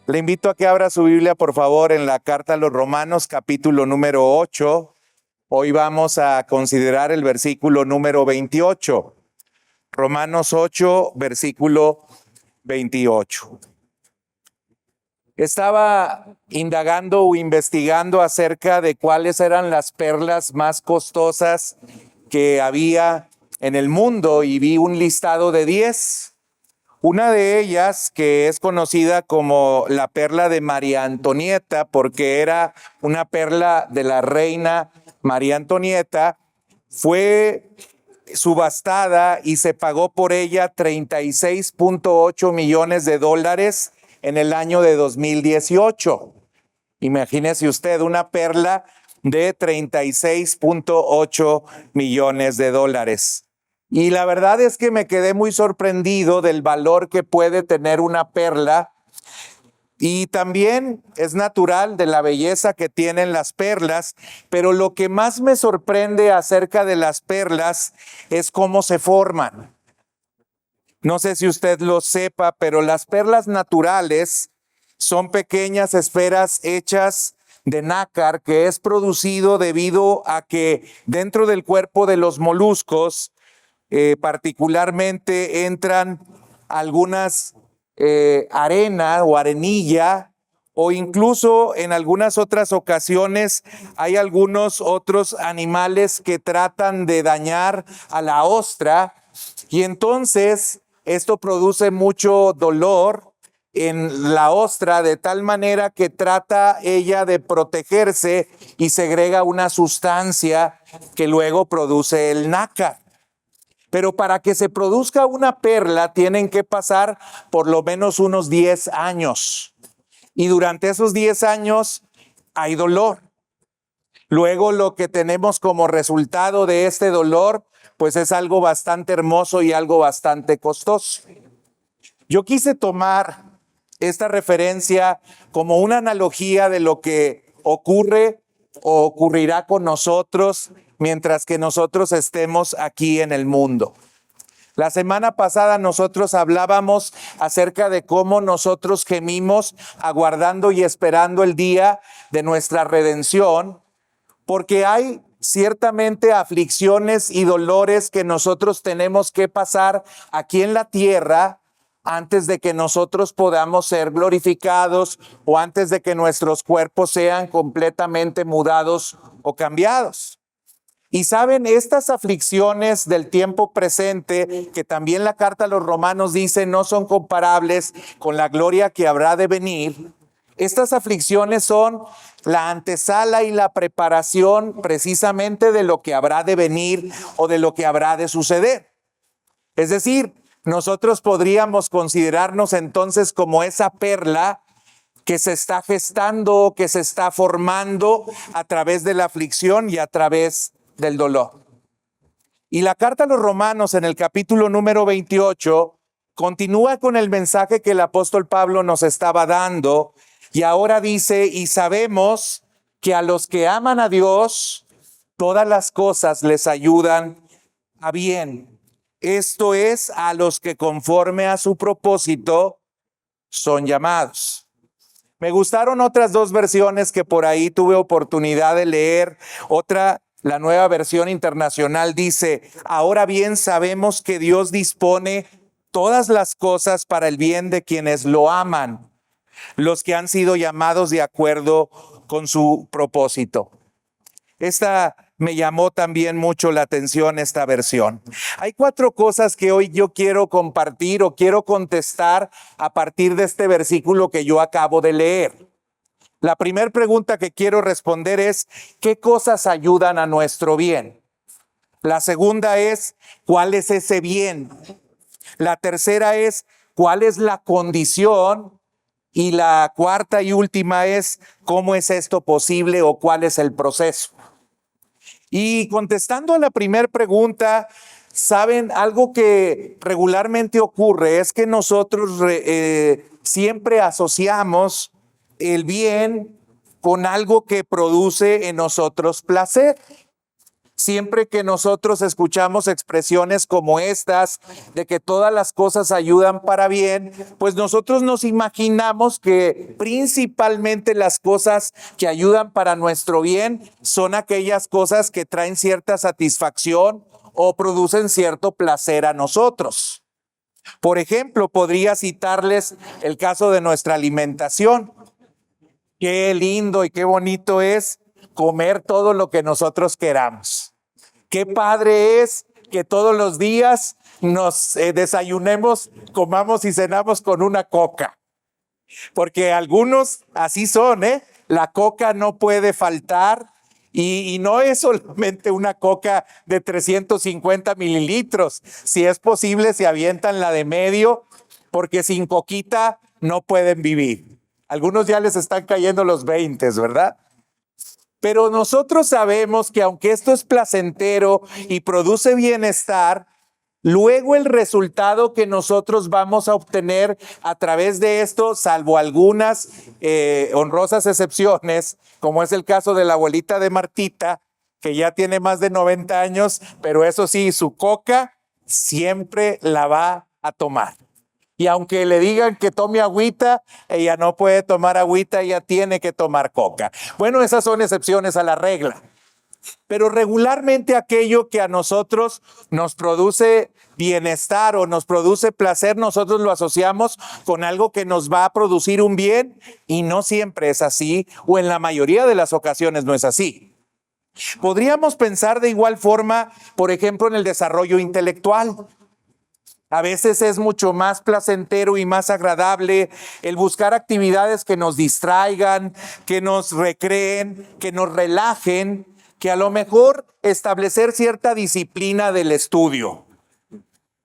Le invito a que abra su Biblia, por favor, en la carta a los Romanos, capítulo número 8. Hoy vamos a considerar el versículo número 28. Romanos 8, versículo 28. Estaba indagando o investigando acerca de cuáles eran las perlas más costosas que había en el mundo y vi un listado de 10. Una de ellas, que es conocida como la perla de María Antonieta, porque era una perla de la reina María Antonieta, fue subastada y se pagó por ella 36.8 millones de dólares en el año de 2018. Imagínese usted una perla de 36.8 millones de dólares. Y la verdad es que me quedé muy sorprendido del valor que puede tener una perla. Y también es natural de la belleza que tienen las perlas, pero lo que más me sorprende acerca de las perlas es cómo se forman. No sé si usted lo sepa, pero las perlas naturales son pequeñas esferas hechas de nácar que es producido debido a que dentro del cuerpo de los moluscos particularmente entran algunas arena o arenilla, o incluso en algunas otras ocasiones hay algunos otros animales que tratan de dañar a la ostra, y entonces esto produce mucho dolor en la ostra, de tal manera que trata ella de protegerse y segrega una sustancia que luego produce el nácar. Pero para que se produzca una perla tienen que pasar por lo menos unos 10 años. Y durante esos 10 años hay dolor. Luego lo que tenemos como resultado de este dolor, pues es algo bastante hermoso y algo bastante costoso. Yo quise tomar esta referencia como una analogía de lo que ocurre o ocurrirá con nosotros mientras que nosotros estemos aquí en el mundo. La semana pasada nosotros hablábamos acerca de cómo nosotros gemimos aguardando y esperando el día de nuestra redención, porque hay ciertamente aflicciones y dolores que nosotros tenemos que pasar aquí en la tierra antes de que nosotros podamos ser glorificados o antes de que nuestros cuerpos sean completamente mudados o cambiados. Y saben, estas aflicciones del tiempo presente, que también la carta a los Romanos dice no son comparables con la gloria que habrá de venir. Estas aflicciones son la antesala y la preparación precisamente de lo que habrá de venir o de lo que habrá de suceder. Es decir, nosotros podríamos considerarnos entonces como esa perla que se está gestando, que se está formando a través de la aflicción y a través del dolor. Y la carta a los Romanos en el capítulo número 28 continúa con el mensaje que el apóstol Pablo nos estaba dando, y ahora dice: y sabemos que a los que aman a Dios, todas las cosas les ayudan a bien. Esto es, a los que conforme a su propósito son llamados. Me gustaron otras dos versiones que por ahí tuve oportunidad de leer. Otra, la Nueva Versión Internacional, dice: ahora bien sabemos que Dios dispone todas las cosas para el bien de quienes lo aman, los que han sido llamados de acuerdo con su propósito. Esta me llamó también mucho la atención, esta versión. Hay 4 cosas que hoy yo quiero compartir o quiero contestar a partir de este versículo que yo acabo de leer. La primera pregunta que quiero responder es: ¿qué cosas ayudan a nuestro bien? La segunda es: ¿cuál es ese bien? La tercera es: ¿cuál es la condición? Y la cuarta y última es: ¿cómo es esto posible o cuál es el proceso? Y contestando a la primera pregunta, saben, algo que regularmente ocurre es que nosotros siempre asociamos el bien con algo que produce en nosotros placer. Siempre que nosotros escuchamos expresiones como estas, de que todas las cosas ayudan para bien, pues nosotros nos imaginamos que principalmente las cosas que ayudan para nuestro bien son aquellas cosas que traen cierta satisfacción o producen cierto placer a nosotros. Por ejemplo, podría citarles el caso de nuestra alimentación. Qué lindo y qué bonito es comer todo lo que nosotros queramos. Qué padre es que todos los días nos desayunemos, comamos y cenamos con una coca. Porque algunos así son, ¿eh? La coca no puede faltar. Y no es solamente una coca de 350 mililitros. Si es posible, se avientan la de medio, porque sin coquita no pueden vivir. Algunos ya les están cayendo los 20, ¿verdad? Pero nosotros sabemos que aunque esto es placentero y produce bienestar, luego el resultado que nosotros vamos a obtener a través de esto, salvo algunas honrosas excepciones, como es el caso de la abuelita de Martita, que ya tiene más de 90 años, pero eso sí, su coca siempre la va a tomar. Y aunque le digan que tome agüita, ella no puede tomar agüita, ella tiene que tomar coca. Bueno, esas son excepciones a la regla. Pero regularmente aquello que a nosotros nos produce bienestar o nos produce placer, nosotros lo asociamos con algo que nos va a producir un bien, y no siempre es así, o en la mayoría de las ocasiones no es así. Podríamos pensar de igual forma, por ejemplo, en el desarrollo intelectual. A veces es mucho más placentero y más agradable el buscar actividades que nos distraigan, que nos recreen, que nos relajen, que a lo mejor establecer cierta disciplina del estudio.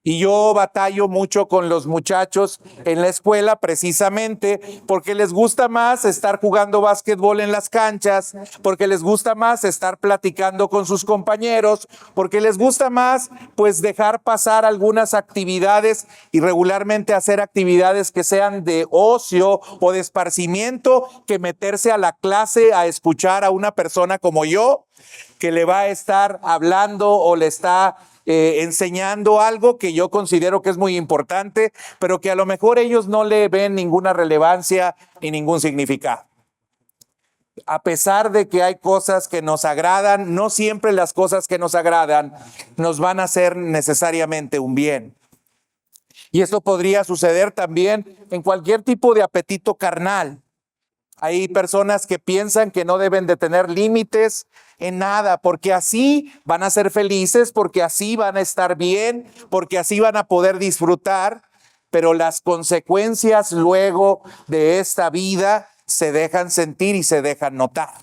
Y yo batallo mucho con los muchachos en la escuela precisamente porque les gusta más estar jugando básquetbol en las canchas, porque les gusta más estar platicando con sus compañeros, porque les gusta más pues dejar pasar algunas actividades y regularmente hacer actividades que sean de ocio o de esparcimiento, que meterse a la clase a escuchar a una persona como yo que le va a estar hablando o le está enseñando algo que yo considero que es muy importante, pero que a lo mejor ellos no le ven ninguna relevancia ni ningún significado. A pesar de que hay cosas que nos agradan, no siempre las cosas que nos agradan nos van a hacer necesariamente un bien. Y esto podría suceder también en cualquier tipo de apetito carnal. Hay personas que piensan que no deben de tener límites en nada, porque así van a ser felices, porque así van a estar bien, porque así van a poder disfrutar, pero las consecuencias luego de esta vida se dejan sentir y se dejan notar.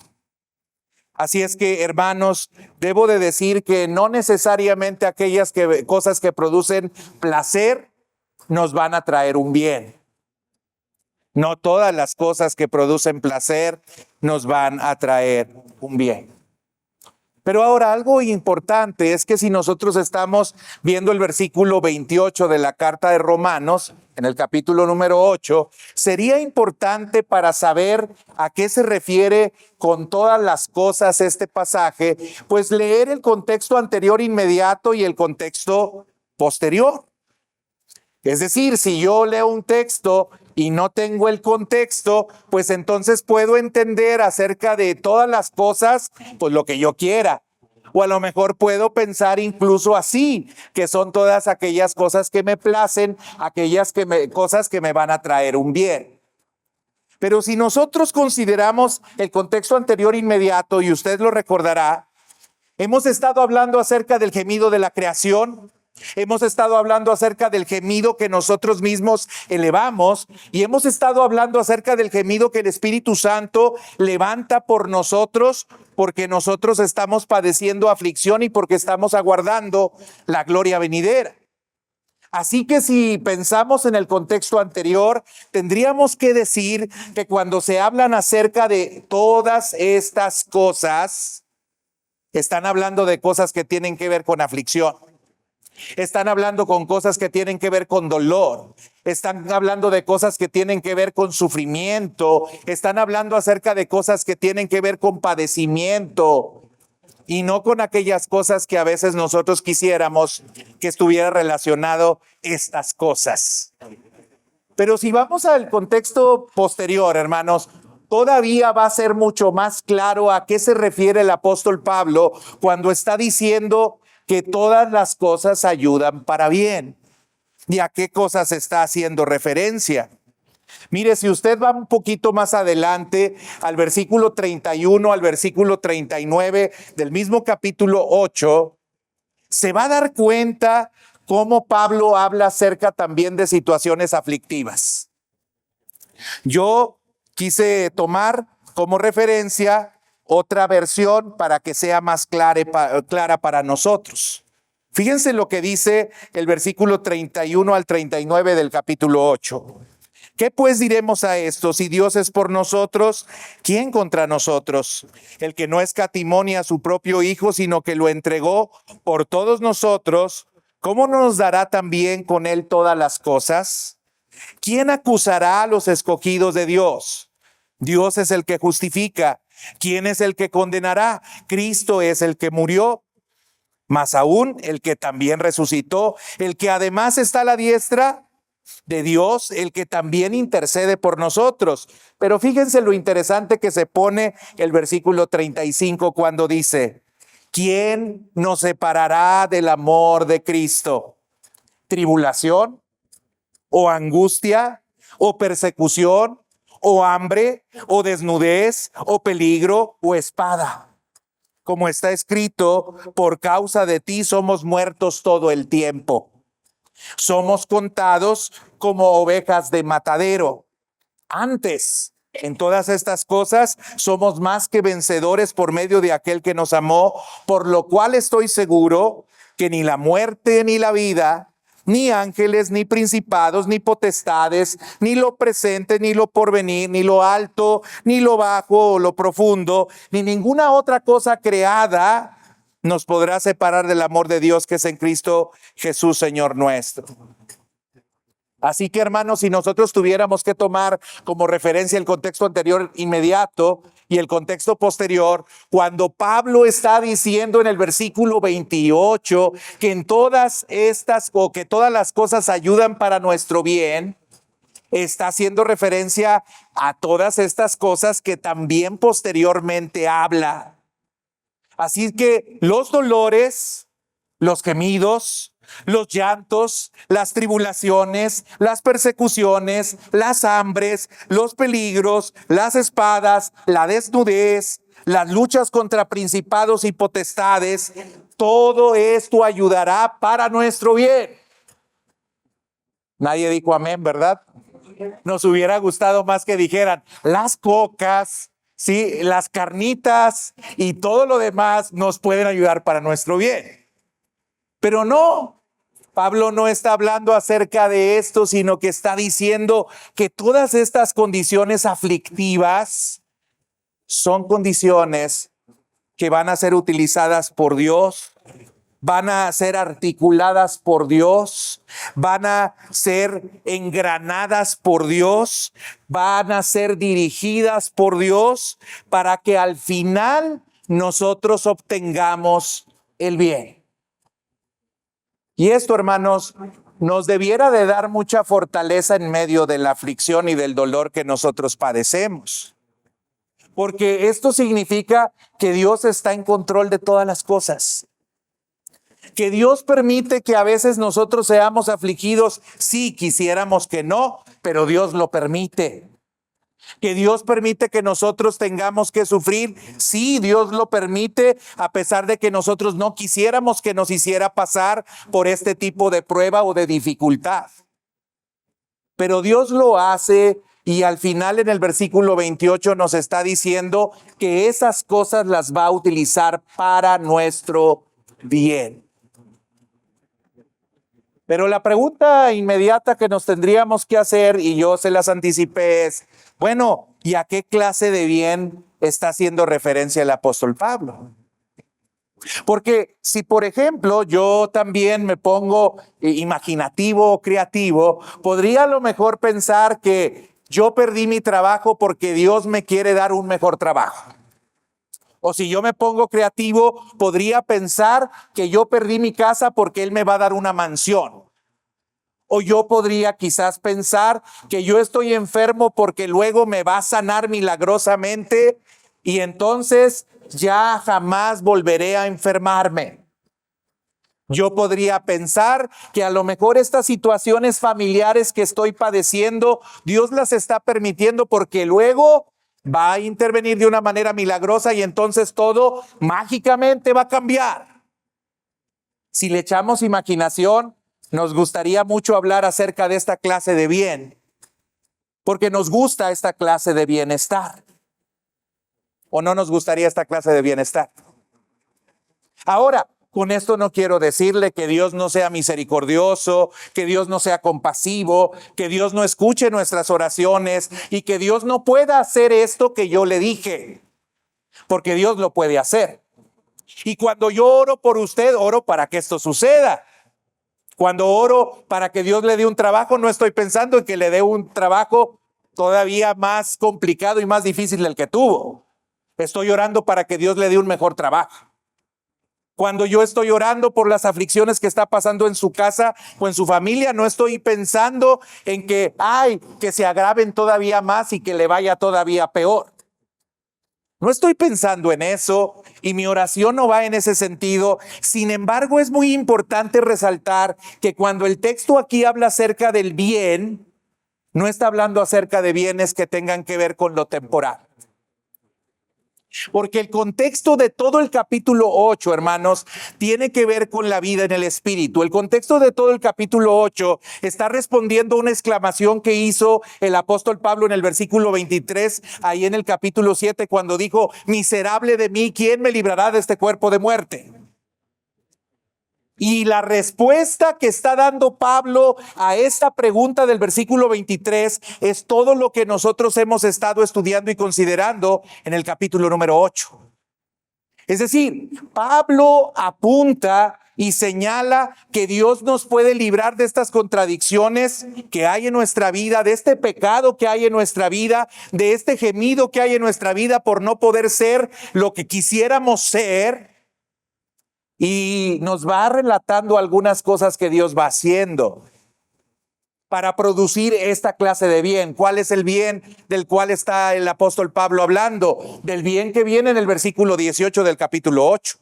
Así es que, hermanos, debo de decir que no necesariamente aquellas cosas que producen placer nos van a traer un bien. No todas las cosas que producen placer nos van a traer un bien. Pero ahora algo importante es que si nosotros estamos viendo el versículo 28 de la carta de Romanos, en el capítulo número 8, sería importante para saber a qué se refiere con todas las cosas este pasaje, pues leer el contexto anterior inmediato y el contexto posterior. Es decir, si yo leo un texto y no tengo el contexto, pues entonces puedo entender acerca de todas las cosas, pues lo que yo quiera. O a lo mejor puedo pensar incluso así, que son todas aquellas cosas que me placen, cosas que me van a traer un bien. Pero si nosotros consideramos el contexto anterior inmediato, y usted lo recordará, hemos estado hablando acerca del gemido de la creación. Hemos estado hablando acerca del gemido que nosotros mismos elevamos, y hemos estado hablando acerca del gemido que el Espíritu Santo levanta por nosotros, porque nosotros estamos padeciendo aflicción y porque estamos aguardando la gloria venidera. Así que si pensamos en el contexto anterior, tendríamos que decir que cuando se hablan acerca de todas estas cosas, están hablando de cosas que tienen que ver con aflicción. Están hablando con cosas que tienen que ver con dolor. Están hablando de cosas que tienen que ver con sufrimiento. Están hablando acerca de cosas que tienen que ver con padecimiento. y no con aquellas cosas que a veces nosotros quisiéramos que estuviera relacionado estas cosas. Pero si vamos al contexto posterior, hermanos, todavía va a ser mucho más claro a qué se refiere el apóstol Pablo cuando está diciendo que todas las cosas ayudan para bien. ¿Y a qué cosas está haciendo referencia? Mire, si usted va un poquito más adelante al versículo 31, al versículo 39 del mismo capítulo 8, se va a dar cuenta cómo Pablo habla acerca también de situaciones aflictivas. Yo quise tomar como referencia otra versión para que sea más clara para nosotros. Fíjense lo que dice el versículo 31 al 39 del capítulo 8. ¿Qué pues diremos a esto? Si Dios es por nosotros, ¿quién contra nosotros? El que no escatimó ni a su propio Hijo, sino que lo entregó por todos nosotros, ¿cómo no nos dará también con él todas las cosas? ¿Quién acusará a los escogidos de Dios? Dios es el que justifica. ¿Quién es el que condenará? Cristo es el que murió, más aún el que también resucitó, el que además está a la diestra de Dios, el que también intercede por nosotros. Pero fíjense lo interesante que se pone el versículo 35 cuando dice: ¿quién nos separará del amor de Cristo? ¿Tribulación? ¿O angustia? ¿O persecución? ¿O hambre? ¿O desnudez? ¿O peligro? ¿O espada? Como está escrito, por causa de ti somos muertos todo el tiempo. Somos contados como ovejas de matadero. Antes, en todas estas cosas, somos más que vencedores por medio de aquel que nos amó, por lo cual estoy seguro que ni la muerte ni la vida, ni ángeles, ni principados, ni potestades, ni lo presente, ni lo porvenir, ni lo alto, ni lo bajo o lo profundo, ni ninguna otra cosa creada nos podrá separar del amor de Dios que es en Cristo Jesús, Señor nuestro. Así que, hermanos, si nosotros tuviéramos que tomar como referencia el contexto anterior inmediato y el contexto posterior, cuando Pablo está diciendo en el versículo 28 que en todas estas o que todas las cosas ayudan para nuestro bien, está haciendo referencia a todas estas cosas que también posteriormente habla. Así que los dolores, los gemidos, los llantos, las tribulaciones, las persecuciones, las hambres, los peligros, las espadas, la desnudez, las luchas contra principados y potestades, todo esto ayudará para nuestro bien. Nadie dijo amén, ¿verdad? Nos hubiera gustado más que dijeran las cocas, sí, las carnitas y todo lo demás nos pueden ayudar para nuestro bien. Pero no, Pablo no está hablando acerca de esto, sino que está diciendo que todas estas condiciones aflictivas son condiciones que van a ser utilizadas por Dios, van a ser articuladas por Dios, van a ser engranadas por Dios, van a ser dirigidas por Dios para que al final nosotros obtengamos el bien. Y esto, hermanos, nos debiera de dar mucha fortaleza en medio de la aflicción y del dolor que nosotros padecemos. Porque esto significa que Dios está en control de todas las cosas. Que Dios permite que a veces nosotros seamos afligidos. Sí, quisiéramos que no, pero Dios lo permite. Que Dios permite que nosotros tengamos que sufrir. Sí, Dios lo permite, a pesar de que nosotros no quisiéramos que nos hiciera pasar por este tipo de prueba o de dificultad. Pero Dios lo hace, y al final en el versículo 28 nos está diciendo que esas cosas las va a utilizar para nuestro bien. Pero la pregunta inmediata que nos tendríamos que hacer, y yo se las anticipé, es, bueno, ¿y a qué clase de bien está haciendo referencia el apóstol Pablo? Porque si, por ejemplo, yo también me pongo imaginativo o creativo, podría a lo mejor pensar que yo perdí mi trabajo porque Dios me quiere dar un mejor trabajo. O si yo me pongo creativo, podría pensar que yo perdí mi casa porque Él me va a dar una mansión. O yo podría quizás pensar que yo estoy enfermo porque luego me va a sanar milagrosamente y entonces ya jamás volveré a enfermarme. Yo podría pensar que a lo mejor estas situaciones familiares que estoy padeciendo, Dios las está permitiendo porque luego va a intervenir de una manera milagrosa y entonces todo mágicamente va a cambiar. Si le echamos imaginación, nos gustaría mucho hablar acerca de esta clase de bien, porque nos gusta esta clase de bienestar. ¿O no nos gustaría esta clase de bienestar? Ahora, con esto no quiero decirle que Dios no sea misericordioso, que Dios no sea compasivo, que Dios no escuche nuestras oraciones y que Dios no pueda hacer esto que yo le dije, porque Dios lo puede hacer. Y cuando yo oro por usted, oro para que esto suceda. Cuando oro para que Dios le dé un trabajo, no estoy pensando en que le dé un trabajo todavía más complicado y más difícil del que tuvo. Estoy orando para que Dios le dé un mejor trabajo. Cuando yo estoy orando por las aflicciones que está pasando en su casa o en su familia, no estoy pensando en que se agraven todavía más y que le vaya todavía peor. No estoy pensando en eso y mi oración no va en ese sentido. Sin embargo, es muy importante resaltar que cuando el texto aquí habla acerca del bien, no está hablando acerca de bienes que tengan que ver con lo temporal. Porque el contexto de todo el capítulo 8, hermanos, tiene que ver con la vida en el Espíritu. El contexto de todo el capítulo 8 está respondiendo a una exclamación que hizo el apóstol Pablo en el versículo 23, ahí en el capítulo 7, cuando dijo: miserable de mí, ¿quién me librará de este cuerpo de muerte? Y la respuesta que está dando Pablo a esta pregunta del versículo 23 es todo lo que nosotros hemos estado estudiando y considerando en el capítulo número 8. Es decir, Pablo apunta y señala que Dios nos puede librar de estas contradicciones que hay en nuestra vida, de este pecado que hay en nuestra vida, de este gemido que hay en nuestra vida por no poder ser lo que quisiéramos ser. Y nos va relatando algunas cosas que Dios va haciendo para producir esta clase de bien. ¿Cuál es el bien del cual está el apóstol Pablo hablando? Del bien que viene en el versículo 18 del capítulo 8.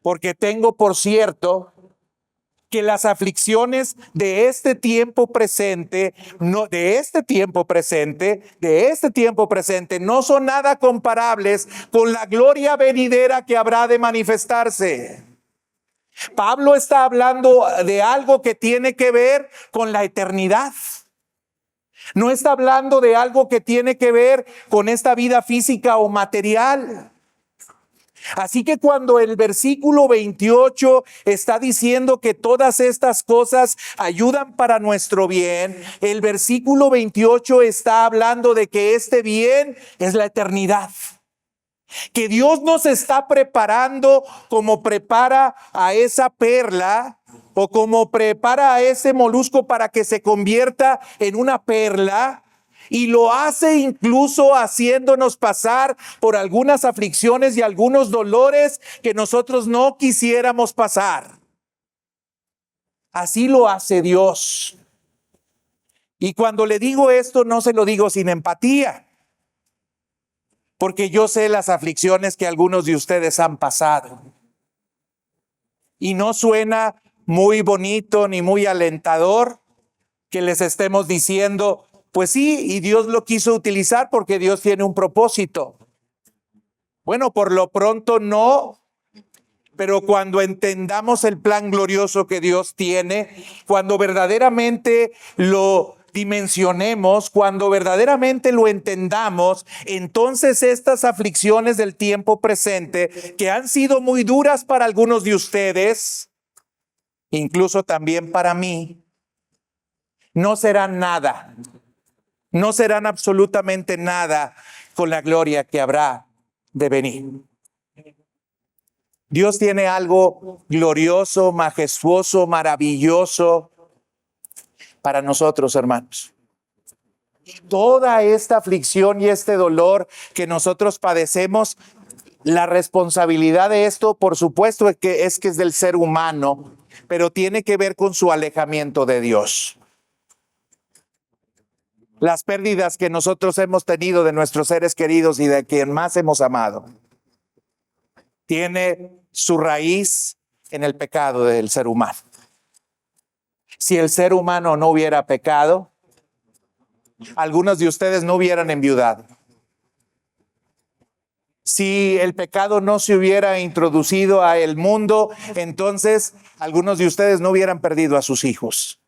Porque tengo por cierto que las aflicciones de este tiempo presente, no son nada comparables con la gloria venidera que habrá de manifestarse. Pablo está hablando de algo que tiene que ver con la eternidad. No está hablando de algo que tiene que ver con esta vida física o material. Así que cuando el versículo 28 está diciendo que todas estas cosas ayudan para nuestro bien, el versículo 28 está hablando de que este bien es la eternidad. Que Dios nos está preparando como prepara a esa perla o como prepara a ese molusco para que se convierta en una perla. Y lo hace incluso haciéndonos pasar por algunas aflicciones y algunos dolores que nosotros no quisiéramos pasar. Así lo hace Dios. Y cuando le digo esto, no se lo digo sin empatía, porque yo sé las aflicciones que algunos de ustedes han pasado. Y no suena muy bonito ni muy alentador que les estemos diciendo: pues sí, y Dios lo quiso utilizar porque Dios tiene un propósito. Bueno, por lo pronto no, pero cuando entendamos el plan glorioso que Dios tiene, cuando verdaderamente lo dimensionemos, cuando verdaderamente lo entendamos, entonces estas aflicciones del tiempo presente, que han sido muy duras para algunos de ustedes, incluso también para mí, no serán nada. No serán absolutamente nada con la gloria que habrá de venir. Dios tiene algo glorioso, majestuoso, maravilloso para nosotros, hermanos. Toda esta aflicción y este dolor que nosotros padecemos, la responsabilidad de esto, por supuesto, es del ser humano, pero tiene que ver con su alejamiento de Dios. Las pérdidas que nosotros hemos tenido de nuestros seres queridos y de quien más hemos amado, tiene su raíz en el pecado del ser humano. Si el ser humano no hubiera pecado, algunos de ustedes no hubieran enviudado. Si el pecado no se hubiera introducido a el mundo, entonces algunos de ustedes no hubieran perdido a sus hijos.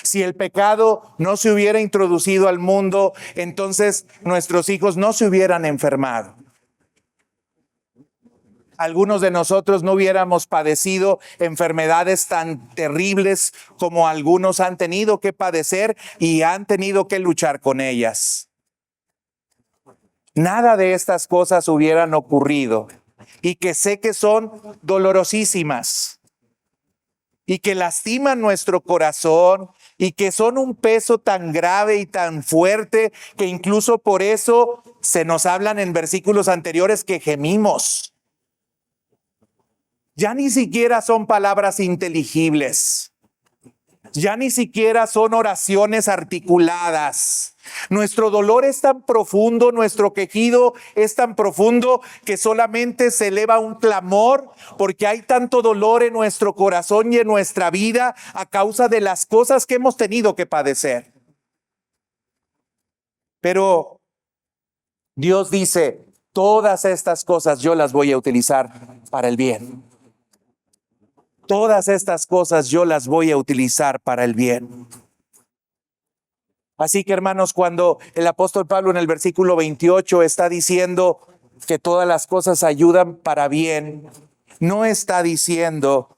Si el pecado no se hubiera introducido al mundo, entonces nuestros hijos no se hubieran enfermado. Algunos de nosotros no hubiéramos padecido enfermedades tan terribles como algunos han tenido que padecer y han tenido que luchar con ellas. Nada de estas cosas hubieran ocurrido y que sé que son dolorosísimas y que lastiman nuestro corazón y que son un peso tan grave y tan fuerte que incluso por eso se nos hablan en versículos anteriores que gemimos. Ya ni siquiera son palabras inteligibles. Ya ni siquiera son oraciones articuladas. Nuestro dolor es tan profundo, nuestro quejido es tan profundo que solamente se eleva un clamor porque hay tanto dolor en nuestro corazón y en nuestra vida a causa de las cosas que hemos tenido que padecer. Pero Dios dice, todas estas cosas yo las voy a utilizar para el bien. Todas estas cosas yo las voy a utilizar para el bien. Así que, hermanos, cuando el apóstol Pablo en el versículo 28 está diciendo que todas las cosas ayudan para bien, no está diciendo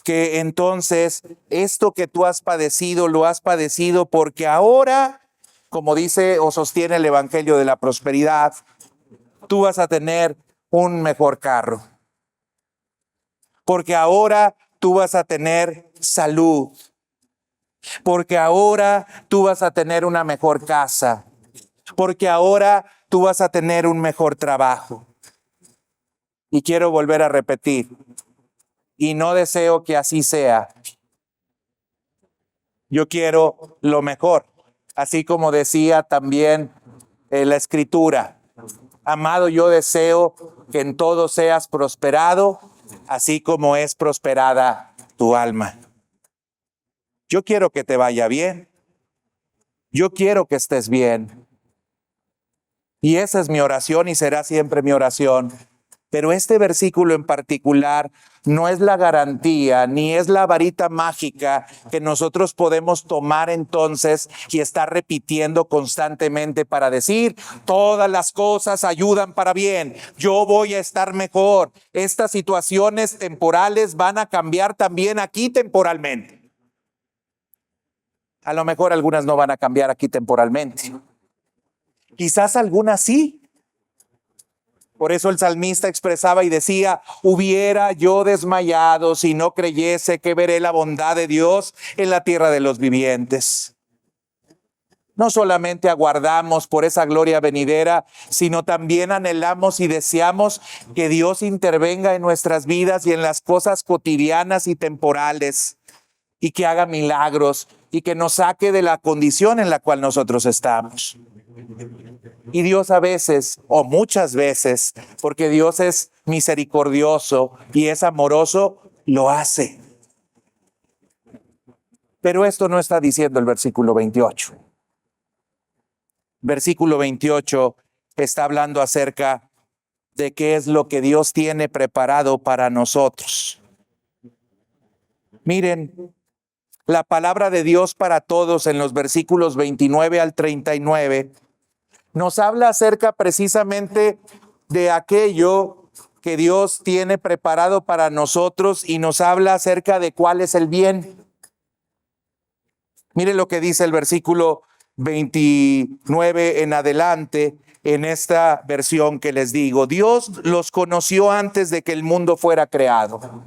que entonces esto que tú has padecido, lo has padecido porque ahora, como dice o sostiene el Evangelio de la Prosperidad, tú vas a tener un mejor carro. Porque ahora tú vas a tener salud. Porque ahora tú vas a tener una mejor casa. Porque ahora tú vas a tener un mejor trabajo. Y quiero volver a repetir, y no deseo que así sea. Yo quiero lo mejor, así como decía también la Escritura. Amado, yo deseo que en todo seas prosperado, así como es prosperada tu alma. Yo quiero que te vaya bien. Yo quiero que estés bien. Y esa es mi oración y será siempre mi oración. Pero este versículo en particular no es la garantía ni es la varita mágica que nosotros podemos tomar entonces y estar repitiendo constantemente para decir, todas las cosas ayudan para bien, yo voy a estar mejor. Estas situaciones temporales van a cambiar también aquí temporalmente. A lo mejor algunas no van a cambiar aquí temporalmente. Quizás algunas sí. Por eso el salmista expresaba y decía, hubiera yo desmayado si no creyese que veré la bondad de Dios en la tierra de los vivientes. No solamente aguardamos por esa gloria venidera, sino también anhelamos y deseamos que Dios intervenga en nuestras vidas y en las cosas cotidianas y temporales, y que haga milagros y que nos saque de la condición en la cual nosotros estamos. Y Dios a veces, o muchas veces, porque Dios es misericordioso y es amoroso, lo hace. Pero esto no está diciendo el versículo 28. Versículo 28 está hablando acerca de qué es lo que Dios tiene preparado para nosotros. Miren, la palabra de Dios para todos en los versículos 29 al 39 nos habla acerca precisamente de aquello que Dios tiene preparado para nosotros y nos habla acerca de cuál es el bien. Mire lo que dice el versículo 29 en adelante en esta versión que les digo. Dios los conoció antes de que el mundo fuera creado.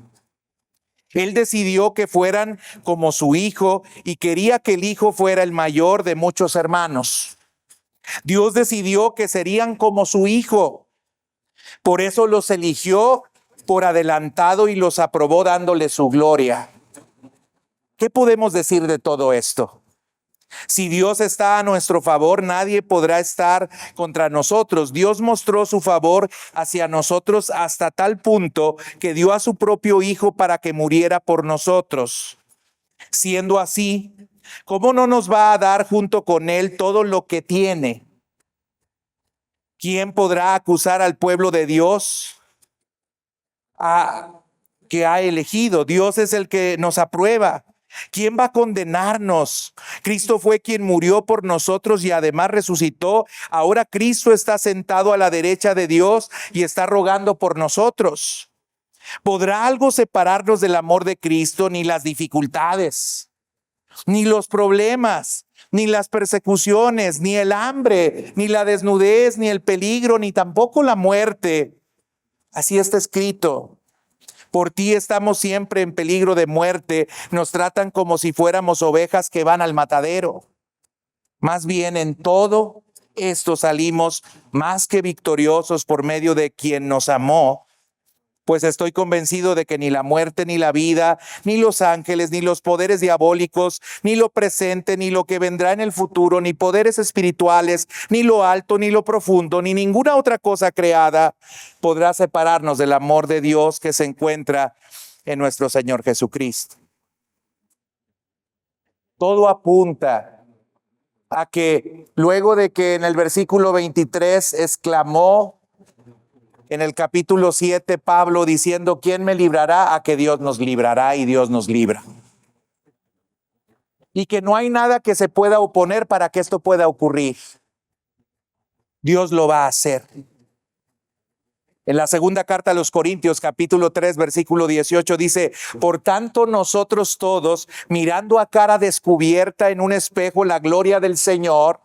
Él decidió que fueran como su hijo y quería que el hijo fuera el mayor de muchos hermanos. Dios decidió que serían como su hijo. Por eso los eligió por adelantado y los aprobó dándole su gloria. ¿Qué podemos decir de todo esto? Si Dios está a nuestro favor, nadie podrá estar contra nosotros. Dios mostró su favor hacia nosotros hasta tal punto que dio a su propio Hijo para que muriera por nosotros. Siendo así, ¿cómo no nos va a dar junto con Él todo lo que tiene? ¿Quién podrá acusar al pueblo de Dios que ha elegido? Dios es el que nos aprueba. ¿Quién va a condenarnos? Cristo fue quien murió por nosotros y además resucitó. Ahora Cristo está sentado a la derecha de Dios y está rogando por nosotros. ¿Podrá algo separarnos del amor de Cristo? Ni las dificultades, ni los problemas, ni las persecuciones, ni el hambre, ni la desnudez, ni el peligro, ni tampoco la muerte. Así está escrito. Por ti estamos siempre en peligro de muerte. Nos tratan como si fuéramos ovejas que van al matadero. Más bien en todo esto salimos más que victoriosos por medio de quien nos amó. Pues estoy convencido de que ni la muerte, ni la vida, ni los ángeles, ni los poderes diabólicos, ni lo presente, ni lo que vendrá en el futuro, ni poderes espirituales, ni lo alto, ni lo profundo, ni ninguna otra cosa creada podrá separarnos del amor de Dios que se encuentra en nuestro Señor Jesucristo. Todo apunta a que luego de que en el versículo 23 exclamó, en el capítulo 7, Pablo diciendo, ¿quién me librará? A que Dios nos librará y Dios nos libra. Y que no hay nada que se pueda oponer para que esto pueda ocurrir. Dios lo va a hacer. En la segunda carta a los Corintios, capítulo 3, versículo 18, dice, por tanto nosotros todos, mirando a cara descubierta en un espejo la gloria del Señor,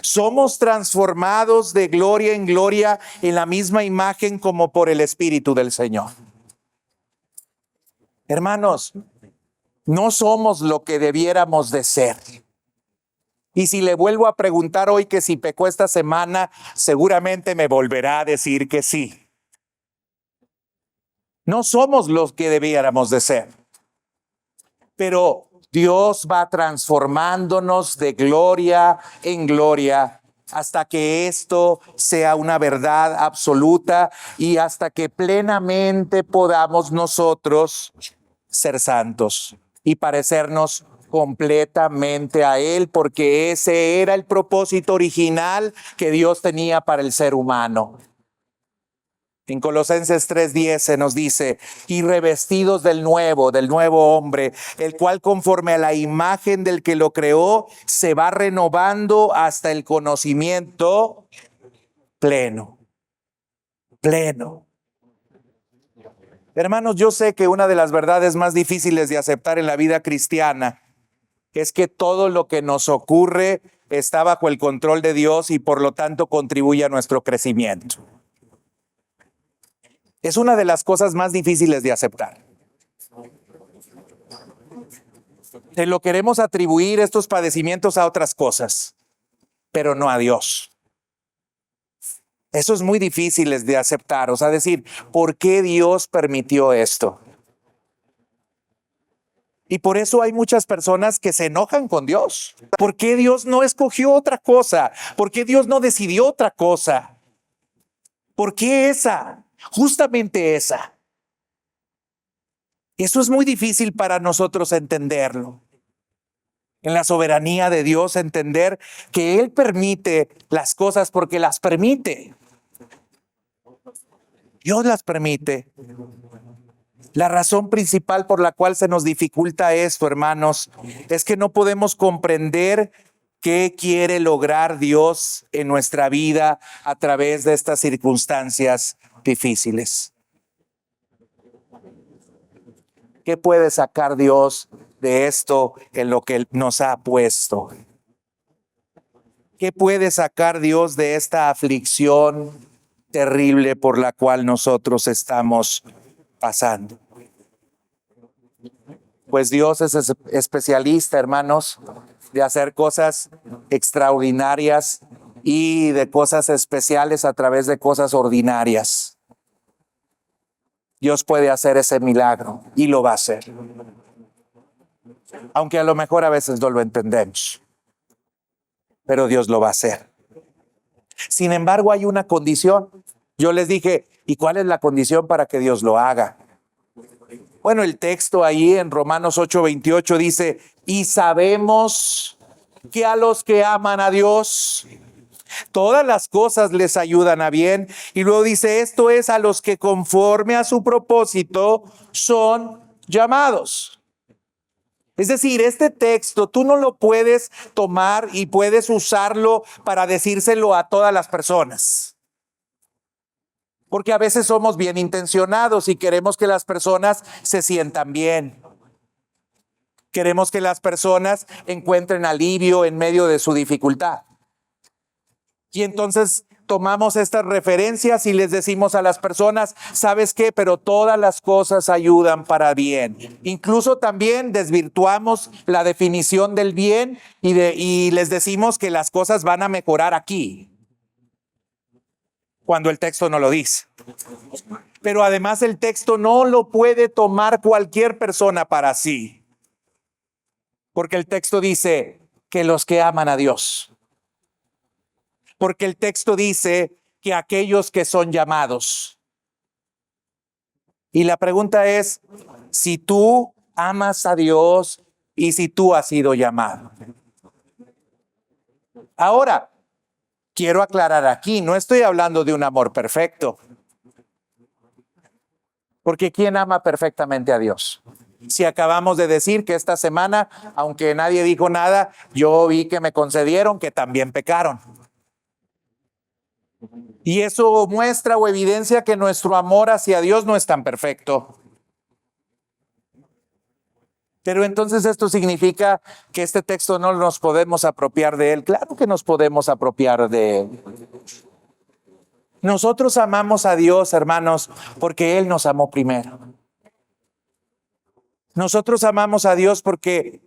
somos transformados de gloria en gloria en la misma imagen como por el Espíritu del Señor. Hermanos, no somos lo que debiéramos de ser. Y si le vuelvo a preguntar hoy que si pecó esta semana, seguramente me volverá a decir que sí. No somos los que debiéramos de ser. Pero Dios va transformándonos de gloria en gloria hasta que esto sea una verdad absoluta y hasta que plenamente podamos nosotros ser santos y parecernos completamente a Él, porque ese era el propósito original que Dios tenía para el ser humano. En Colosenses 3:10 se nos dice, y revestidos del nuevo hombre, el cual conforme a la imagen del que lo creó, se va renovando hasta el conocimiento pleno. Pleno. Hermanos, yo sé que una de las verdades más difíciles de aceptar en la vida cristiana es que todo lo que nos ocurre está bajo el control de Dios y por lo tanto contribuye a nuestro crecimiento. Es una de las cosas más difíciles de aceptar. Se lo queremos atribuir estos padecimientos a otras cosas, pero no a Dios. Eso es muy difícil de aceptar, o sea, decir, ¿por qué Dios permitió esto? Y por eso hay muchas personas que se enojan con Dios. ¿Por qué Dios no escogió otra cosa? ¿Por qué Dios no decidió otra cosa? ¿Por qué esa? Justamente esa. Eso es muy difícil para nosotros entenderlo. En la soberanía de Dios, entender que Él permite las cosas porque las permite. Dios las permite. La razón principal por la cual se nos dificulta esto, hermanos, es que no podemos comprender qué quiere lograr Dios en nuestra vida a través de estas circunstancias difíciles. ¿Qué puede sacar Dios de esto en lo que Él nos ha puesto? ¿Qué puede sacar Dios de esta aflicción terrible por la cual nosotros estamos pasando? Pues Dios es especialista, hermanos, de hacer cosas extraordinarias y de cosas especiales a través de cosas ordinarias. Dios puede hacer ese milagro y lo va a hacer. Aunque a lo mejor a veces no lo entendemos, pero Dios lo va a hacer. Sin embargo, hay una condición. Yo les dije, ¿y cuál es la condición para que Dios lo haga? Bueno, el texto ahí en Romanos 8:28 dice, y sabemos que a los que aman a Dios, todas las cosas les ayudan a bien. Y luego dice, esto es a los que conforme a su propósito son llamados. Es decir, este texto tú no lo puedes tomar y puedes usarlo para decírselo a todas las personas. Porque a veces somos bien intencionados y queremos que las personas se sientan bien. Queremos que las personas encuentren alivio en medio de su dificultad. Y entonces tomamos estas referencias y les decimos a las personas, ¿sabes qué? Pero todas las cosas ayudan para bien. Incluso también desvirtuamos la definición del bien y les decimos que las cosas van a mejorar aquí, cuando el texto no lo dice. Pero además el texto no lo puede tomar cualquier persona para sí. Porque el texto dice que los que aman a Dios. Porque el texto dice que aquellos que son llamados. Y la pregunta es, si tú amas a Dios y si tú has sido llamado. Ahora, quiero aclarar aquí, no estoy hablando de un amor perfecto. Porque ¿quién ama perfectamente a Dios? Si acabamos de decir que esta semana, aunque nadie dijo nada, yo vi que me concedieron que también pecaron. Y eso muestra o evidencia que nuestro amor hacia Dios no es tan perfecto. Pero entonces esto significa que este texto no nos podemos apropiar de él. Claro que nos podemos apropiar de él. Nosotros amamos a Dios, hermanos, porque Él nos amó primero. Nosotros amamos a Dios porque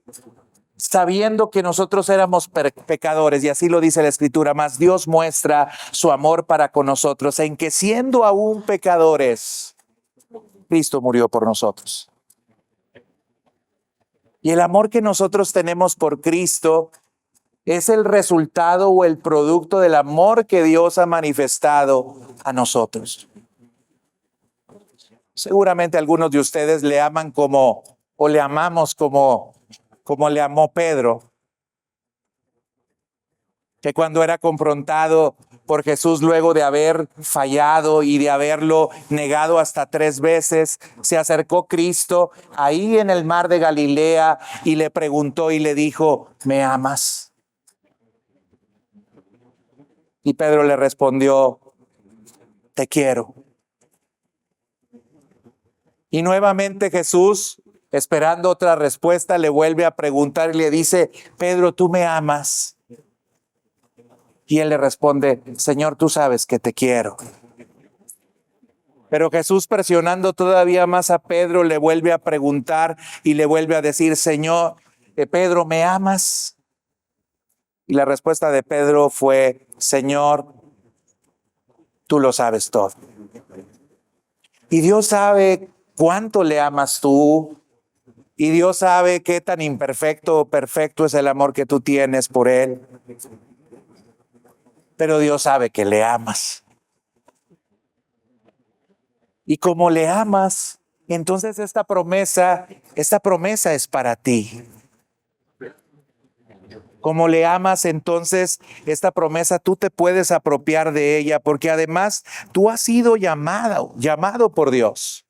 sabiendo que nosotros éramos pecadores, y así lo dice la Escritura, mas Dios muestra su amor para con nosotros en que siendo aún pecadores, Cristo murió por nosotros. Y el amor que nosotros tenemos por Cristo es el resultado o el producto del amor que Dios ha manifestado a nosotros. Seguramente algunos de ustedes le aman como, o le amamos como le amó Pedro, que cuando era confrontado por Jesús luego de haber fallado y de haberlo negado hasta 3 veces, se acercó Cristo ahí en el mar de Galilea y le preguntó y le dijo, ¿me amas? Y Pedro le respondió, te quiero. Y nuevamente Jesús, esperando otra respuesta, le vuelve a preguntar y le dice, Pedro, ¿tú me amas? Y él le responde, Señor, tú sabes que te quiero. Pero Jesús, presionando todavía más a Pedro, le vuelve a preguntar y le vuelve a decir, Señor, Pedro, ¿me amas? Y la respuesta de Pedro fue, Señor, tú lo sabes todo. Y Dios sabe cuánto le amas tú. Y Dios sabe qué tan imperfecto o perfecto es el amor que tú tienes por Él. Pero Dios sabe que le amas. Y como le amas, entonces esta promesa es para ti. Como le amas, entonces esta promesa tú te puedes apropiar de ella, porque además tú has sido llamado por Dios.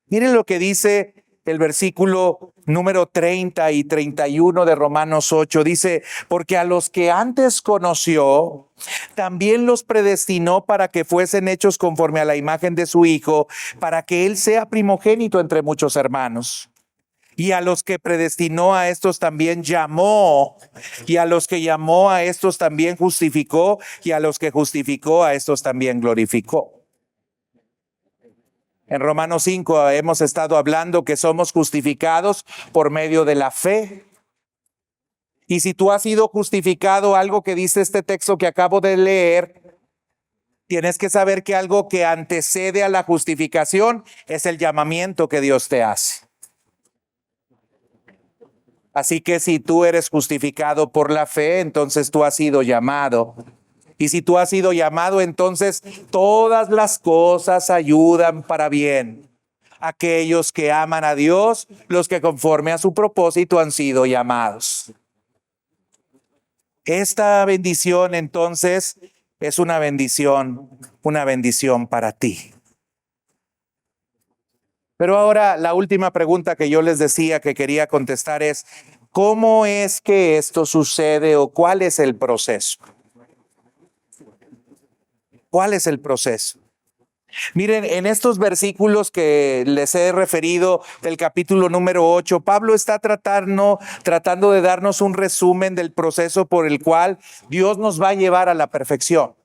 Miren lo que dice el versículo número 30 y 31 de Romanos 8. Dice, porque a los que antes conoció, también los predestinó para que fuesen hechos conforme a la imagen de su Hijo, para que Él sea primogénito entre muchos hermanos. Y a los que predestinó, a estos también llamó, y a los que llamó, a estos también justificó, y a los que justificó, a estos también glorificó. En Romanos 5 hemos estado hablando que somos justificados por medio de la fe. Y si tú has sido justificado, algo que dice este texto que acabo de leer, tienes que saber que algo que antecede a la justificación es el llamamiento que Dios te hace. Así que si tú eres justificado por la fe, entonces tú has sido llamado. Y si tú has sido llamado, entonces todas las cosas ayudan para bien. Aquellos que aman a Dios, los que conforme a su propósito han sido llamados. Esta bendición entonces es una bendición para ti. Pero ahora la última pregunta que yo les decía que quería contestar es, ¿cómo es que esto sucede o cuál es el proceso? ¿Cuál es el proceso? Miren, en estos versículos que les he referido del capítulo número 8, Pablo está tratando de darnos un resumen del proceso por el cual Dios nos va a llevar a la perfección.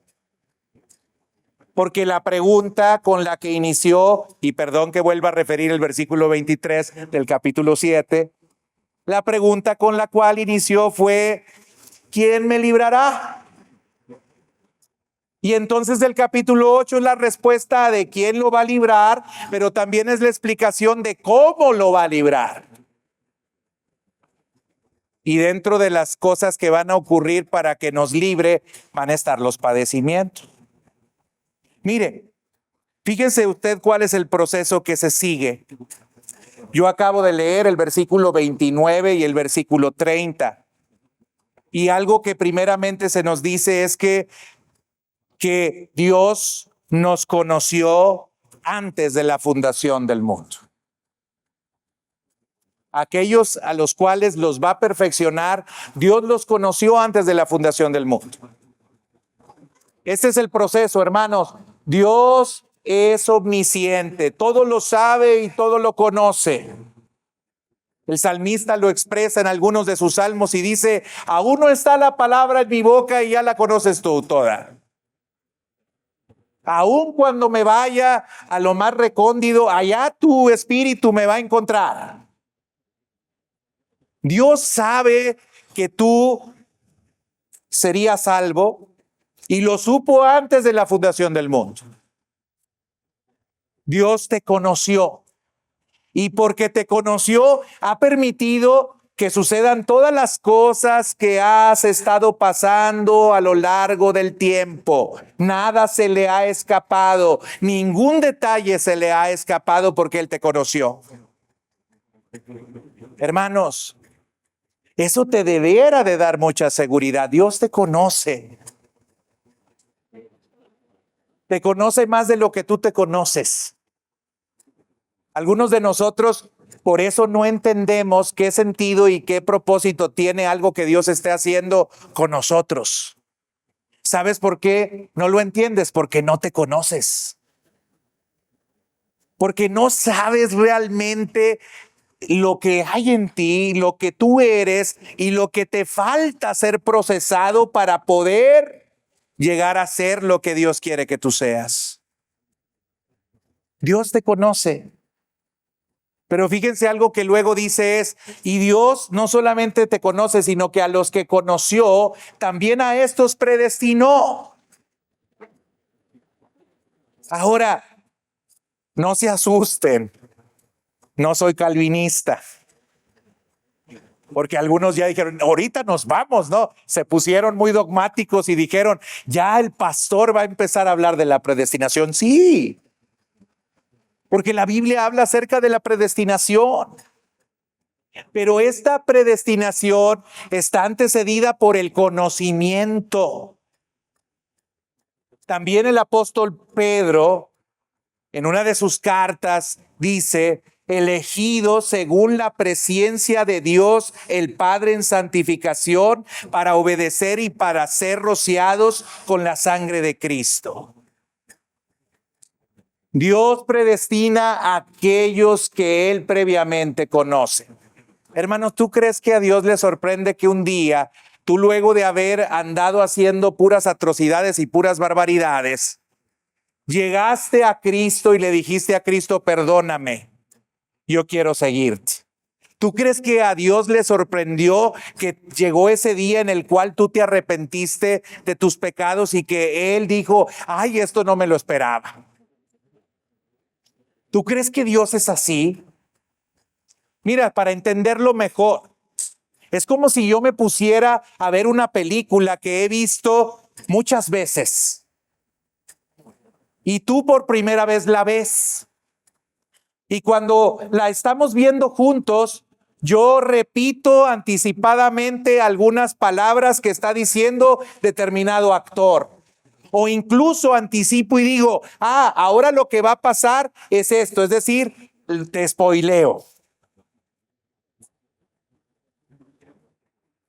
Porque la pregunta con la que inició, y perdón que vuelva a referir el versículo 23 del capítulo 7, la pregunta con la cual inició fue, ¿quién me librará? Y entonces el capítulo 8 es la respuesta de quién lo va a librar, pero también es la explicación de cómo lo va a librar. Y dentro de las cosas que van a ocurrir para que nos libre, van a estar los padecimientos. Mire, fíjese usted cuál es el proceso que se sigue. Yo acabo de leer el versículo 29 y el versículo 30. Y algo que primeramente se nos dice es que Dios nos conoció antes de la fundación del mundo. Aquellos a los cuales los va a perfeccionar, Dios los conoció antes de la fundación del mundo. Este es el proceso, hermanos. Dios es omnisciente, todo lo sabe y todo lo conoce. El salmista lo expresa en algunos de sus salmos y dice, aún no está la palabra en mi boca y ya la conoces tú toda. Aún cuando me vaya a lo más recóndito, allá tu espíritu me va a encontrar. Dios sabe que tú serías salvo y lo supo antes de la fundación del mundo. Dios te conoció y porque te conoció ha permitido que sucedan todas las cosas que has estado pasando a lo largo del tiempo. Nada se le ha escapado, ningún detalle se le ha escapado porque Él te conoció. Hermanos, eso te debiera de dar mucha seguridad. Dios te conoce. Te conoce más de lo que tú te conoces. Algunos de nosotros por eso no entendemos qué sentido y qué propósito tiene algo que Dios esté haciendo con nosotros. ¿Sabes por qué no lo entiendes? Porque no te conoces. Porque no sabes realmente lo que hay en ti, lo que tú eres y lo que te falta ser procesado para poder llegar a ser lo que Dios quiere que tú seas. Dios te conoce. Pero fíjense algo que luego dice es, y Dios no solamente te conoce, sino que a los que conoció, también a estos predestinó. Ahora, no se asusten, no soy calvinista. Porque algunos ya dijeron, ahorita nos vamos, ¿no? Se pusieron muy dogmáticos y dijeron, ya el pastor va a empezar a hablar de la predestinación. Sí. Porque la Biblia habla acerca de la predestinación. Pero esta predestinación está antecedida por el conocimiento. También el apóstol Pedro, en una de sus cartas, dice, elegido según la presciencia de Dios, el Padre en santificación, para obedecer y para ser rociados con la sangre de Cristo. Dios predestina a aquellos que Él previamente conoce. Hermanos, ¿tú crees que a Dios le sorprende que un día, tú luego de haber andado haciendo puras atrocidades y puras barbaridades, Llegaste a Cristo y le dijiste a Cristo, perdóname, yo quiero seguirte. ¿Tú crees que a Dios le sorprendió que llegó ese día en el cual tú te arrepentiste de tus pecados y que Él dijo, ay, esto no me lo esperaba? ¿Tú crees que Dios es así? Mira, para entenderlo mejor, es como si yo me pusiera a ver una película que he visto muchas veces y tú por primera vez la ves. Y cuando la estamos viendo juntos, yo repito anticipadamente algunas palabras que está diciendo determinado actor. O incluso anticipo y digo, ahora lo que va a pasar es esto. Es decir, te spoileo.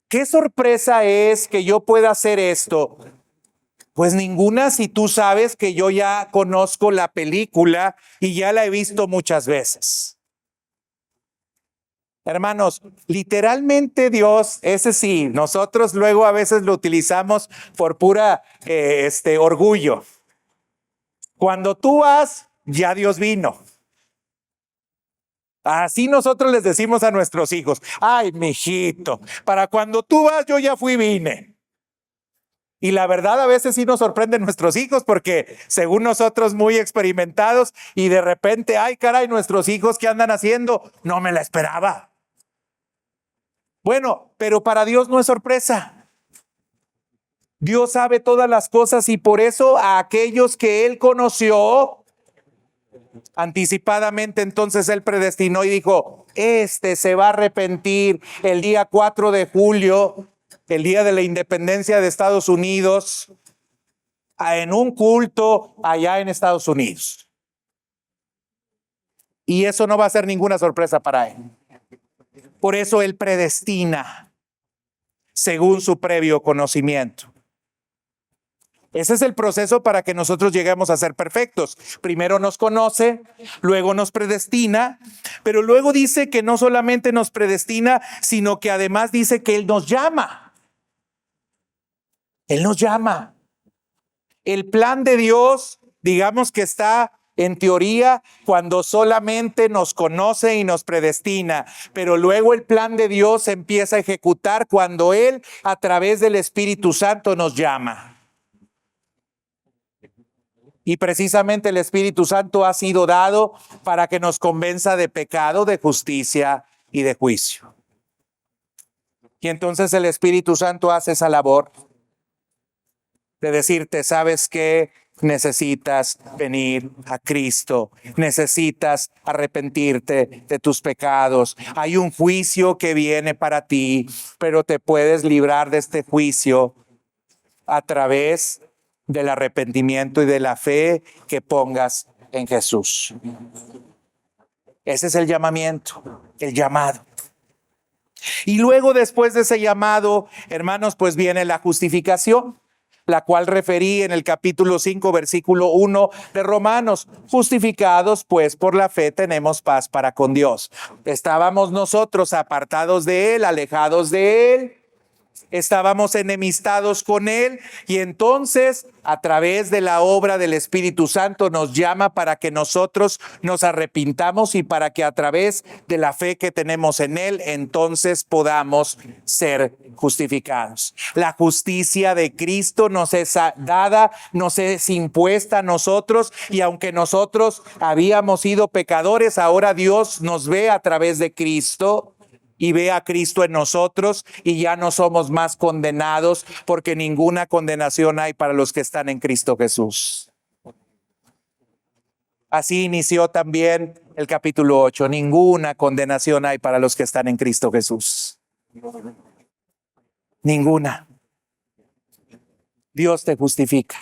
¿Qué sorpresa es que yo pueda hacer esto? Pues ninguna, si tú sabes que yo ya conozco la película y ya la he visto muchas veces. Hermanos, literalmente Dios, ese sí, nosotros luego a veces lo utilizamos por pura orgullo. Cuando tú vas, ya Dios vino. Así nosotros les decimos a nuestros hijos, ay, mijito, para cuando tú vas, yo ya fui y vine. Y la verdad a veces sí nos sorprenden nuestros hijos porque según nosotros muy experimentados y de repente, ay caray, nuestros hijos ¿qué andan haciendo? No me la esperaba. Bueno, pero para Dios no es sorpresa. Dios sabe todas las cosas y por eso a aquellos que Él conoció anticipadamente, entonces Él predestinó y dijo, se va a arrepentir el día 4 de julio, el día de la independencia de Estados Unidos, en un culto allá en Estados Unidos. Y eso no va a ser ninguna sorpresa para Él. Por eso Él predestina según su previo conocimiento. Ese es el proceso para que nosotros lleguemos a ser perfectos. Primero nos conoce, luego nos predestina, pero luego dice que no solamente nos predestina, sino que además dice que Él nos llama. Él nos llama. El plan de Dios, digamos que está en teoría cuando solamente nos conoce y nos predestina, pero luego el plan de Dios se empieza a ejecutar cuando Él a través del Espíritu Santo nos llama. Y precisamente el Espíritu Santo ha sido dado para que nos convenza de pecado, de justicia y de juicio. Y entonces el Espíritu Santo hace esa labor de decirte, ¿sabes qué? Necesitas venir a Cristo, necesitas arrepentirte de tus pecados. Hay un juicio que viene para ti, pero te puedes librar de este juicio a través del arrepentimiento y de la fe que pongas en Jesús. Ese es el llamamiento, el llamado. Y luego después de ese llamado, hermanos, pues viene la justificación, la cual referí en el capítulo 5, versículo 1 de Romanos. Justificados, pues, por la fe tenemos paz para con Dios. Estábamos nosotros apartados de Él, alejados de Él. Estábamos enemistados con Él y entonces a través de la obra del Espíritu Santo nos llama para que nosotros nos arrepintamos y para que a través de la fe que tenemos en Él entonces podamos ser justificados. La justicia de Cristo nos es dada, nos es impuesta a nosotros y aunque nosotros habíamos sido pecadores, ahora Dios nos ve a través de Cristo y ve a Cristo en nosotros y ya no somos más condenados porque ninguna condenación hay para los que están en Cristo Jesús. Así inició también el capítulo 8. Ninguna condenación hay para los que están en Cristo Jesús. Ninguna. Dios te justifica.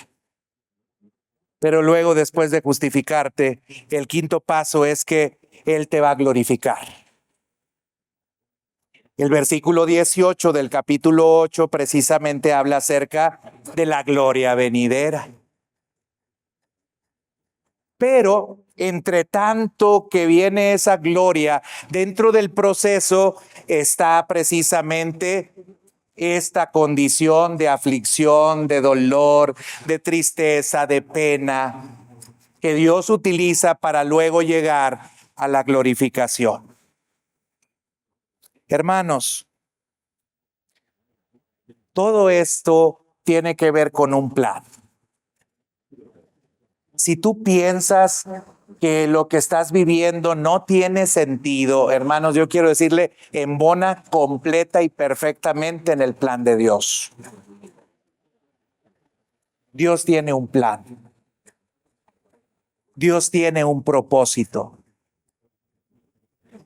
Pero luego, después de justificarte, el quinto paso es que Él te va a glorificar. El versículo 18 del capítulo 8 precisamente habla acerca de la gloria venidera. Pero entre tanto que viene esa gloria, dentro del proceso está precisamente esta condición de aflicción, de dolor, de tristeza, de pena. que Dios utiliza para luego llegar a la glorificación. Hermanos, todo esto tiene que ver con un plan. Si tú piensas que lo que estás viviendo no tiene sentido, hermanos, yo quiero decirle, embona completa y perfectamente en el plan de Dios. Dios tiene un plan. Dios tiene un propósito.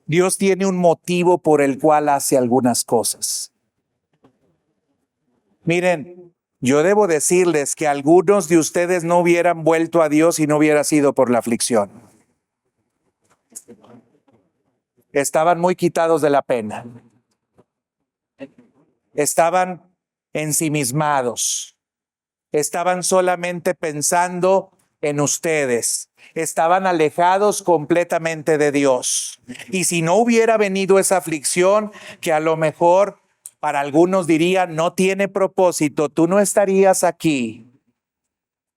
Dios tiene un motivo por el cual hace algunas cosas. Miren, yo debo decirles que algunos de ustedes no hubieran vuelto a Dios si no hubiera sido por la aflicción. Estaban muy quitados de la pena. Estaban ensimismados. Estaban solamente pensando en ustedes. Estaban alejados completamente de Dios. Y si no hubiera venido esa aflicción, que a lo mejor para algunos dirían no tiene propósito, tú no estarías aquí.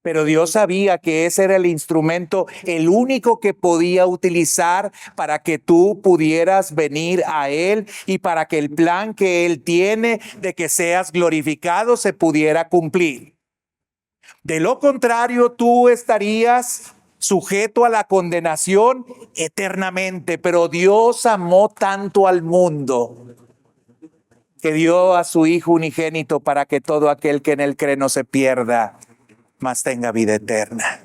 Pero Dios sabía que ese era el instrumento, el único que podía utilizar para que tú pudieras venir a Él y para que el plan que Él tiene de que seas glorificado se pudiera cumplir. De lo contrario, tú estarías sujeto a la condenación eternamente. Pero Dios amó tanto al mundo que dio a su Hijo unigénito para que todo aquel que en Él cree no se pierda, mas tenga vida eterna.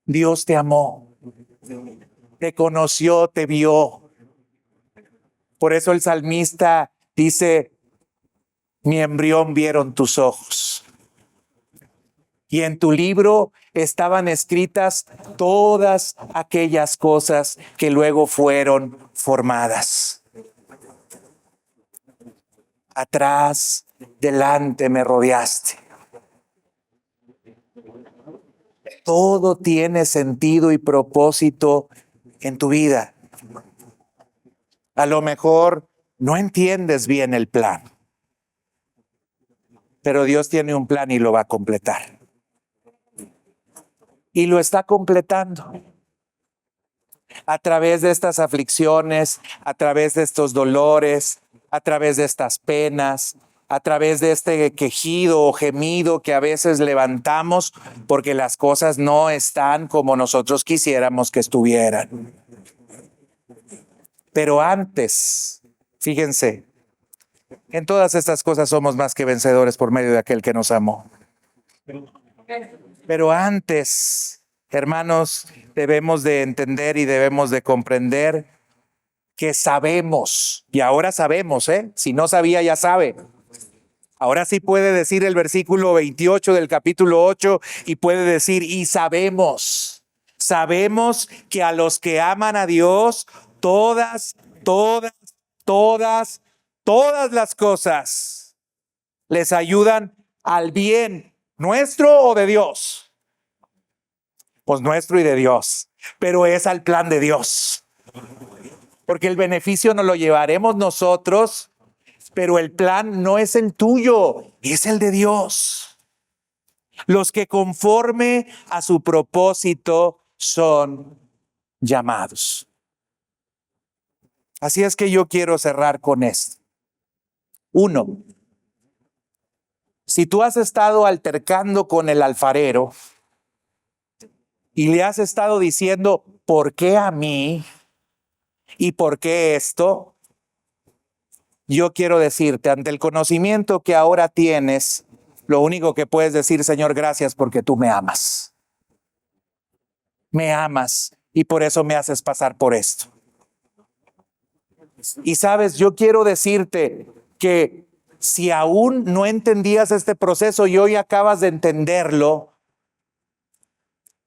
Dios te amó, te conoció, te vio. Por eso el salmista dice, mi embrión vieron tus ojos. Y en tu libro estaban escritas todas aquellas cosas que luego fueron formadas. Atrás, delante me rodeaste. Todo tiene sentido y propósito en tu vida. A lo mejor no entiendes bien el plan, pero Dios tiene un plan y lo va a completar. Y lo está completando. A través de estas aflicciones, a través de estos dolores, a través de estas penas, a través de este quejido o gemido que a veces levantamos porque las cosas no están como nosotros quisiéramos que estuvieran. Pero antes, fíjense, en todas estas cosas somos más que vencedores por medio de aquel que nos amó. Pero antes, hermanos, debemos de entender y debemos de comprender que sabemos, y ahora sabemos, si no sabía ya sabe. Ahora sí puede decir el versículo 28 del capítulo 8 y puede decir, y sabemos que a los que aman a Dios, todas las cosas les ayudan al bien. ¿Nuestro o de Dios? Pues nuestro y de Dios, pero es al plan de Dios. Porque el beneficio nos lo llevaremos nosotros, pero el plan no es el tuyo, es el de Dios. Los que conforme a su propósito son llamados. Así es que yo quiero cerrar con esto. 1. Si tú has estado altercando con el alfarero y le has estado diciendo, ¿por qué a mí? ¿Y por qué esto? Yo quiero decirte, ante el conocimiento que ahora tienes, lo único que puedes decir, Señor, gracias porque tú me amas. Me amas y por eso me haces pasar por esto. Y sabes, yo quiero decirte que si aún no entendías este proceso y hoy acabas de entenderlo,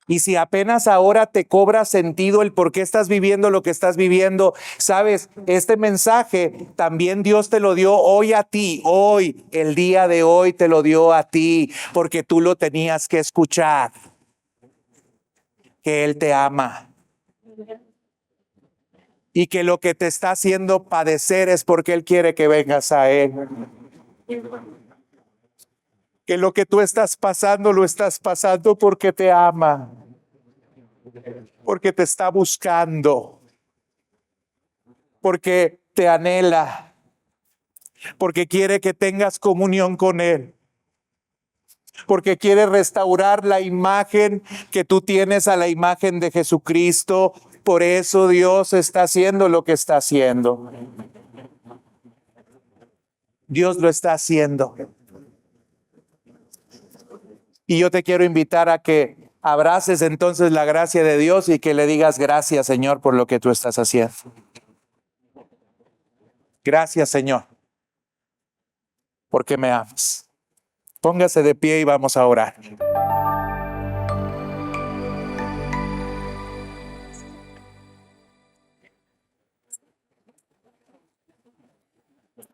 y si apenas ahora te cobra sentido el por qué estás viviendo lo que estás viviendo, sabes, este mensaje también Dios te lo dio hoy a ti, hoy, el día de hoy te lo dio a ti, porque tú lo tenías que escuchar, que Él te ama. Y que lo que te está haciendo padecer es porque Él quiere que vengas a Él. que lo que tú estás pasando, lo estás pasando porque te ama, porque te está buscando, porque te anhela, porque quiere que tengas comunión con Él, porque quiere restaurar la imagen que tú tienes a la imagen de Jesucristo. Por eso Dios está haciendo lo que está haciendo. Dios lo está haciendo. Y yo te quiero invitar a que abraces entonces la gracia de Dios y que le digas gracias, Señor, por lo que tú estás haciendo. Gracias, Señor, porque me amas. Póngase de pie y vamos a orar.